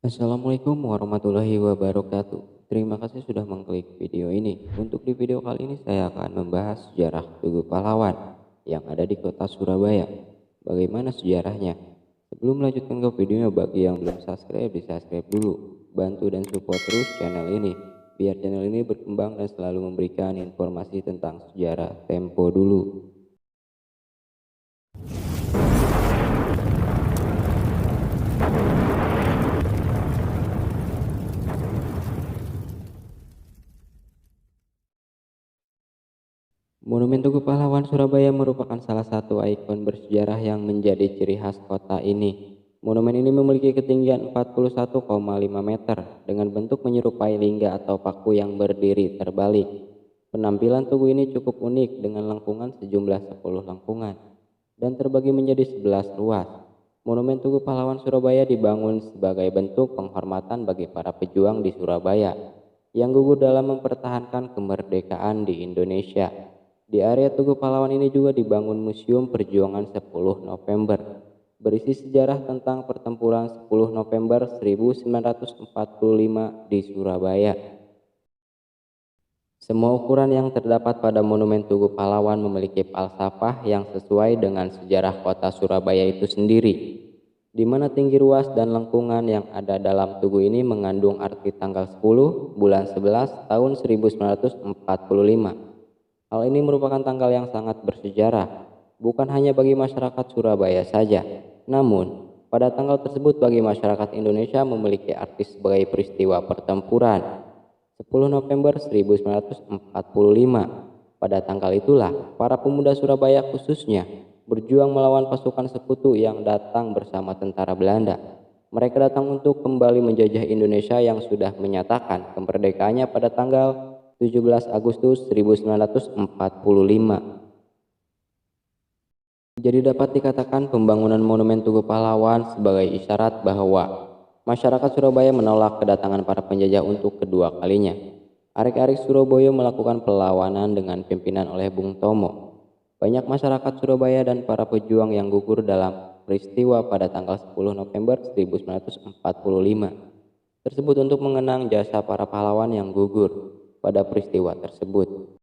Assalamualaikum warahmatullahi wabarakatuh. Terima kasih sudah mengklik video ini. Untuk di video kali ini saya akan membahas sejarah Tugu Pahlawan yang ada di kota Surabaya. Bagaimana sejarahnya? Sebelum melanjutkan ke videonya, bagi yang belum subscribe, di subscribe dulu. Bantu dan support terus channel ini, biar channel ini berkembang dan selalu memberikan informasi tentang sejarah Tempo dulu. Monumen Tugu Pahlawan Surabaya merupakan salah satu ikon bersejarah yang menjadi ciri khas kota ini. Monumen ini memiliki ketinggian 41,5 meter dengan bentuk menyerupai lingga atau paku yang berdiri terbalik. Penampilan tugu ini cukup unik dengan lengkungan sejumlah 10 lengkungan dan terbagi menjadi 11 ruas. Monumen Tugu Pahlawan Surabaya dibangun sebagai bentuk penghormatan bagi para pejuang di Surabaya yang gugur dalam mempertahankan kemerdekaan di Indonesia. Di area Tugu Pahlawan ini juga dibangun Museum Perjuangan 10 November, berisi sejarah tentang pertempuran 10 November 1945 di Surabaya. Semua ukuran yang terdapat pada Monumen Tugu Pahlawan memiliki falsafah yang sesuai dengan sejarah kota Surabaya itu sendiri, di mana tinggi ruas dan lengkungan yang ada dalam tugu ini mengandung arti tanggal 10 bulan 11 tahun 1945. Hal ini merupakan tanggal yang sangat bersejarah, bukan hanya bagi masyarakat Surabaya saja, namun pada tanggal tersebut bagi masyarakat Indonesia memiliki arti sebagai peristiwa pertempuran 10 November 1945. Pada tanggal itulah para pemuda Surabaya khususnya berjuang melawan pasukan sekutu yang datang bersama tentara Belanda. Mereka datang untuk kembali menjajah Indonesia yang sudah menyatakan kemerdekaannya pada tanggal 17 Agustus 1945. Jadi dapat dikatakan pembangunan Monumen Tugu Pahlawan sebagai isyarat bahwa masyarakat Surabaya menolak kedatangan para penjajah untuk kedua kalinya. Arik-arik Surabaya melakukan perlawanan dengan pimpinan oleh Bung Tomo. Banyak masyarakat Surabaya dan para pejuang yang gugur dalam peristiwa pada tanggal 10 November 1945 tersebut untuk mengenang jasa para pahlawan yang gugur pada peristiwa tersebut.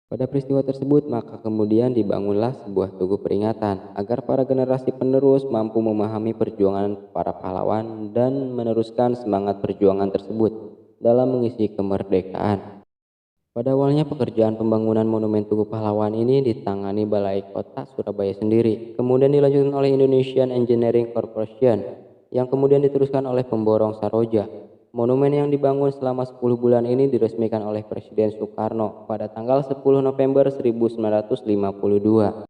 Pada peristiwa tersebut, maka kemudian dibangunlah sebuah tugu peringatan agar para generasi penerus mampu memahami perjuangan para pahlawan dan meneruskan semangat perjuangan tersebut dalam mengisi kemerdekaan. Pada awalnya pekerjaan pembangunan Monumen Tugu Pahlawan ini ditangani Balai Kota Surabaya sendiri, kemudian dilanjutkan oleh Indonesian Engineering Corporation, yang kemudian diteruskan oleh pemborong Saroja. Monumen yang dibangun selama 10 bulan ini diresmikan oleh Presiden Soekarno pada tanggal 10 November 1952.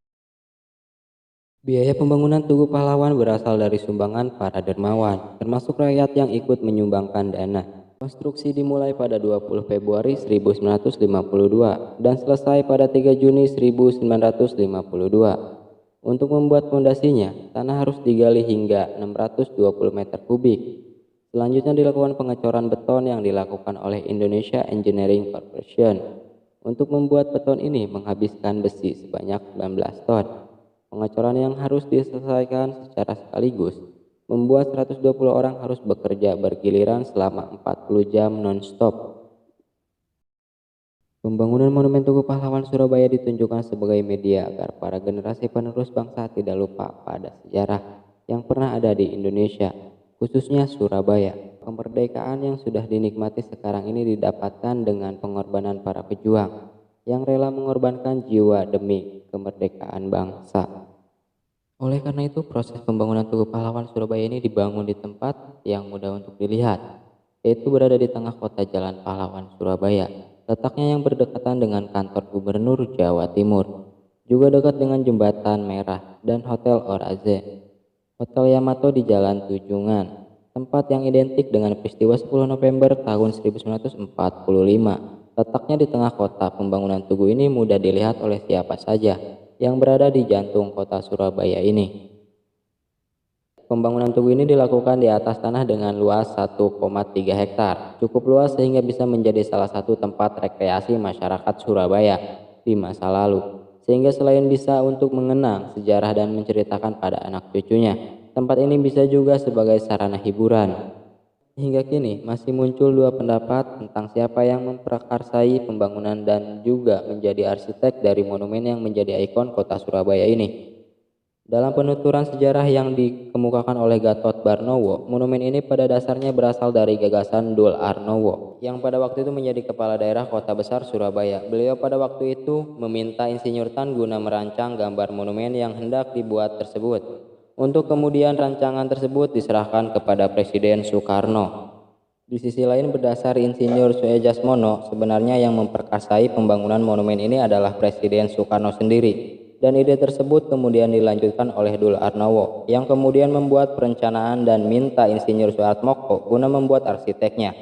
Biaya pembangunan Tugu Pahlawan berasal dari sumbangan para dermawan, termasuk rakyat yang ikut menyumbangkan dana. Konstruksi dimulai pada 20 Februari 1952 dan selesai pada 3 Juni 1952. Untuk membuat fondasinya, tanah harus digali hingga 620 meter kubik. Selanjutnya dilakukan pengecoran beton yang dilakukan oleh Indonesia Engineering Corporation. Untuk membuat beton ini menghabiskan besi sebanyak 19 ton. Pengecoran yang harus diselesaikan secara sekaligus membuat 120 orang harus bekerja bergiliran selama 40 jam non-stop. Pembangunan Monumen Tugu Pahlawan Surabaya ditunjukkan sebagai media agar para generasi penerus bangsa tidak lupa pada sejarah yang pernah ada di Indonesia, khususnya Surabaya. Kemerdekaan yang sudah dinikmati sekarang ini didapatkan dengan pengorbanan para pejuang yang rela mengorbankan jiwa demi kemerdekaan bangsa. Oleh karena itu, proses pembangunan Tugu Pahlawan Surabaya ini dibangun di tempat yang mudah untuk dilihat, yaitu berada di tengah kota Jalan Pahlawan Surabaya, letaknya yang berdekatan dengan kantor Gubernur Jawa Timur, juga dekat dengan Jembatan Merah dan Hotel Oraze. Hotel Yamato di Jalan Tunjungan, tempat yang identik dengan peristiwa 10 November tahun 1945. Letaknya di tengah kota, pembangunan tugu ini mudah dilihat oleh siapa saja yang berada di jantung kota Surabaya ini. Pembangunan tugu ini dilakukan di atas tanah dengan luas 1,3 hektar, cukup luas sehingga bisa menjadi salah satu tempat rekreasi masyarakat Surabaya di masa lalu, sehingga selain bisa untuk mengenang sejarah dan menceritakan pada anak cucunya, Tempat ini bisa juga sebagai sarana hiburan. Hingga kini masih muncul dua pendapat tentang siapa yang memprakarsai pembangunan dan juga menjadi arsitek dari monumen yang menjadi ikon kota Surabaya ini. Dalam penuturan sejarah yang dikemukakan oleh Gatot Barnowo, monumen ini pada dasarnya berasal dari gagasan Dul Arnowo, yang pada waktu itu menjadi kepala daerah kota besar Surabaya. Beliau pada waktu itu meminta Insinyur Tan guna merancang gambar monumen yang hendak dibuat tersebut. Untuk kemudian rancangan tersebut diserahkan kepada Presiden Soekarno. Di sisi lain, berdasar Insinyur Soejasmono, sebenarnya yang memperkasai pembangunan monumen ini adalah Presiden Soekarno sendiri. Dan ide tersebut kemudian dilanjutkan oleh Dul Arnowo, yang kemudian membuat perencanaan dan minta Insinyur Soehartmoko guna membuat arsiteknya.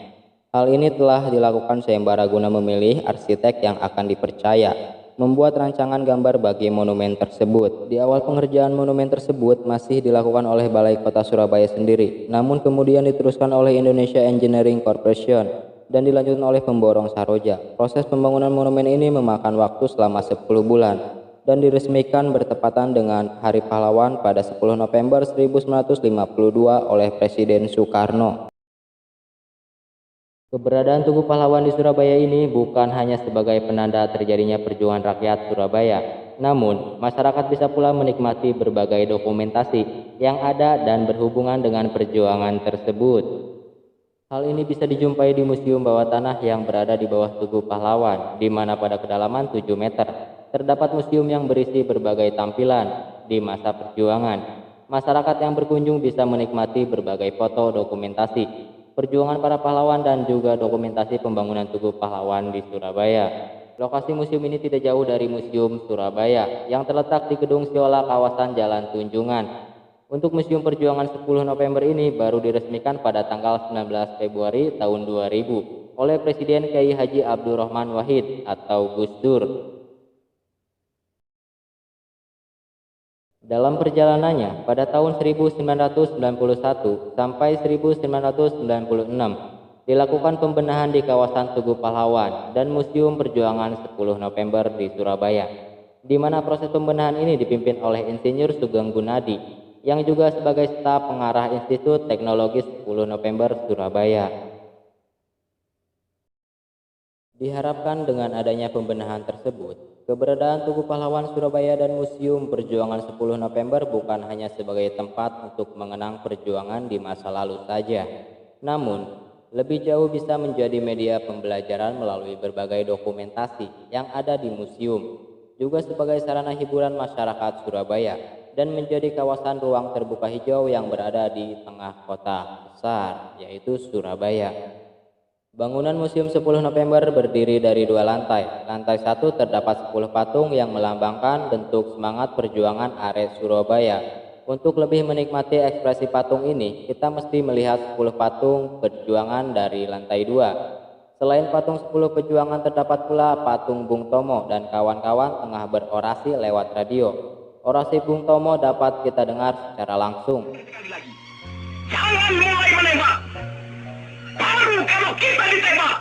Hal ini telah dilakukan sembara guna memilih arsitek yang akan dipercaya membuat rancangan gambar bagi monumen tersebut. Di awal pengerjaan monumen tersebut masih dilakukan oleh Balai Kota Surabaya sendiri, namun kemudian diteruskan oleh Indonesia Engineering Corporation dan dilanjutkan oleh pemborong Saroja. Proses pembangunan monumen ini memakan waktu selama 10 bulan dan diresmikan bertepatan dengan Hari Pahlawan pada 10 November 1952 oleh Presiden Soekarno. Keberadaan Tugu Pahlawan di Surabaya ini bukan hanya sebagai penanda terjadinya perjuangan rakyat Surabaya, namun masyarakat bisa pula menikmati berbagai dokumentasi yang ada dan berhubungan dengan perjuangan tersebut. Hal ini bisa dijumpai di Museum Bawah Tanah yang berada di bawah Tugu Pahlawan, di mana pada kedalaman 7 meter terdapat museum yang berisi berbagai tampilan di masa perjuangan. Masyarakat yang berkunjung bisa menikmati berbagai foto dokumentasi perjuangan para pahlawan dan juga dokumentasi pembangunan Tugu Pahlawan di Surabaya. Lokasi museum ini tidak jauh dari Museum Surabaya yang terletak di Gedung Siola kawasan Jalan Tunjungan. Untuk Museum Perjuangan 10 November ini baru diresmikan pada tanggal 19 Februari tahun 2000 oleh Presiden Kiai Haji Abdurrahman Wahid atau Gus Dur. Dalam perjalanannya pada tahun 1991 sampai 1996 dilakukan pembenahan di kawasan Tugu Pahlawan dan Museum Perjuangan 10 November di Surabaya, di mana proses pembenahan ini dipimpin oleh Insinyur Sugeng Gunadi yang juga sebagai staf pengarah Institut Teknologi 10 November Surabaya. Diharapkan dengan adanya pembenahan tersebut, keberadaan Tugu Pahlawan Surabaya dan Museum Perjuangan 10 November bukan hanya sebagai tempat untuk mengenang perjuangan di masa lalu saja, namun lebih jauh bisa menjadi media pembelajaran melalui berbagai dokumentasi yang ada di museum, juga sebagai sarana hiburan masyarakat Surabaya dan menjadi kawasan ruang terbuka hijau yang berada di tengah kota besar, yaitu Surabaya. Bangunan Museum 10 November berdiri dari dua lantai. Lantai 1 terdapat 10 patung yang melambangkan bentuk semangat perjuangan arek Surabaya. Untuk lebih menikmati ekspresi patung ini, kita mesti melihat 10 patung perjuangan dari lantai 2. Selain patung 10 perjuangan terdapat pula patung Bung Tomo dan kawan-kawan tengah berorasi lewat radio. Orasi Bung Tomo dapat kita dengar secara langsung. Jangan mulai menembak. Baru kalau kita ditembak,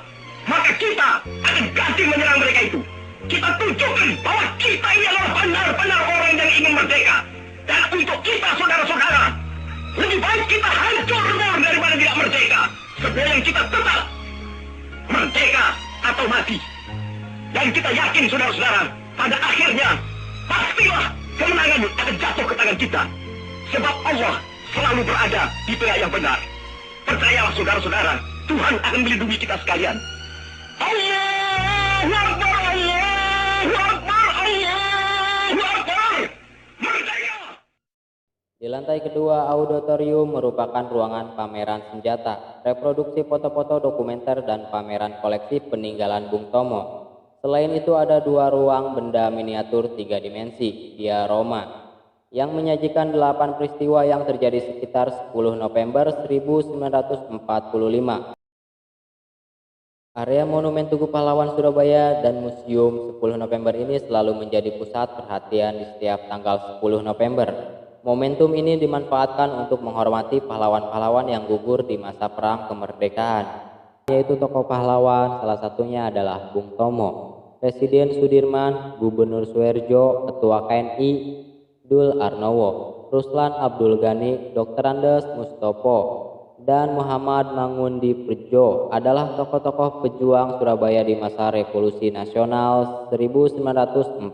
maka kita akan ganti menyerang mereka itu. Kita tunjukkan bahwa kita ini adalah benar-benar orang yang ingin merdeka. Dan untuk kita saudara-saudara, lebih baik kita hancur daripada tidak merdeka. Sebelum kita tetap merdeka atau mati. Dan kita yakin saudara-saudara, pada akhirnya pastilah kemenangan akan jatuh ke tangan kita. Sebab Allah selalu berada di pihak yang benar. Percayalah saudara-saudara, Tuhan akan melindungi kita sekalian. Allahu Akbar, Allahu Akbar, Allahu Akbar. Merdeka! Di lantai kedua, auditorium merupakan ruangan pameran senjata, reproduksi foto-foto dokumenter dan pameran koleksi peninggalan Bung Tomo. Selain itu ada dua ruang benda miniatur 3 dimensi, diorama, yang menyajikan 8 peristiwa yang terjadi sekitar 10 November 1945. Area Monumen Tugu Pahlawan Surabaya dan Museum 10 November ini selalu menjadi pusat perhatian di setiap tanggal 10 November. Momentum ini dimanfaatkan untuk menghormati pahlawan-pahlawan yang gugur di masa Perang Kemerdekaan, yaitu tokoh pahlawan, salah satunya adalah Bung Tomo, Presiden Sudirman, Gubernur Suherjo, Ketua KNI Dul Arnowo, Ruslan Abdul Ghani, Dr. Andes Mustopo, dan Muhammad Mangundi Prejo adalah tokoh-tokoh pejuang Surabaya di masa Revolusi Nasional 1945.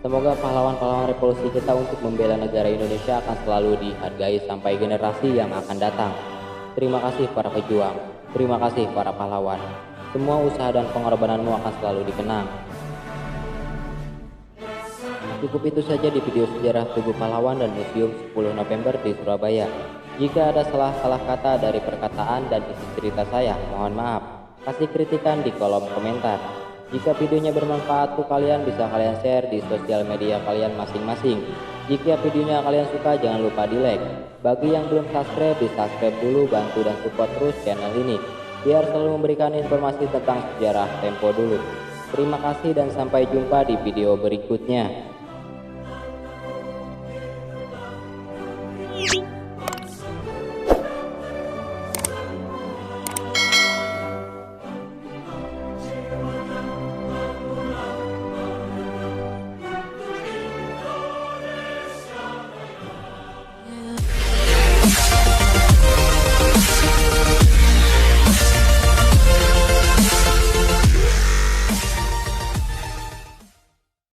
Semoga pahlawan-pahlawan revolusi kita untuk membela negara Indonesia akan selalu dihargai sampai generasi yang akan datang. Terima kasih para pejuang, terima kasih para pahlawan. Semua usaha dan pengorbananmu akan selalu dikenang. Cukup itu saja di video sejarah Tugu Pahlawan dan Museum 10 November di Surabaya. Jika ada salah-salah kata dari perkataan dan isi cerita saya, mohon maaf. Kasih kritikan di kolom komentar. Jika videonya bermanfaat untuk kalian, bisa kalian share di sosial media kalian masing-masing. Jika videonya kalian suka, jangan lupa di like. Bagi yang belum subscribe, di subscribe dulu, bantu dan support terus channel ini, biar selalu memberikan informasi tentang sejarah Tempo dulu. Terima kasih dan sampai jumpa di video berikutnya.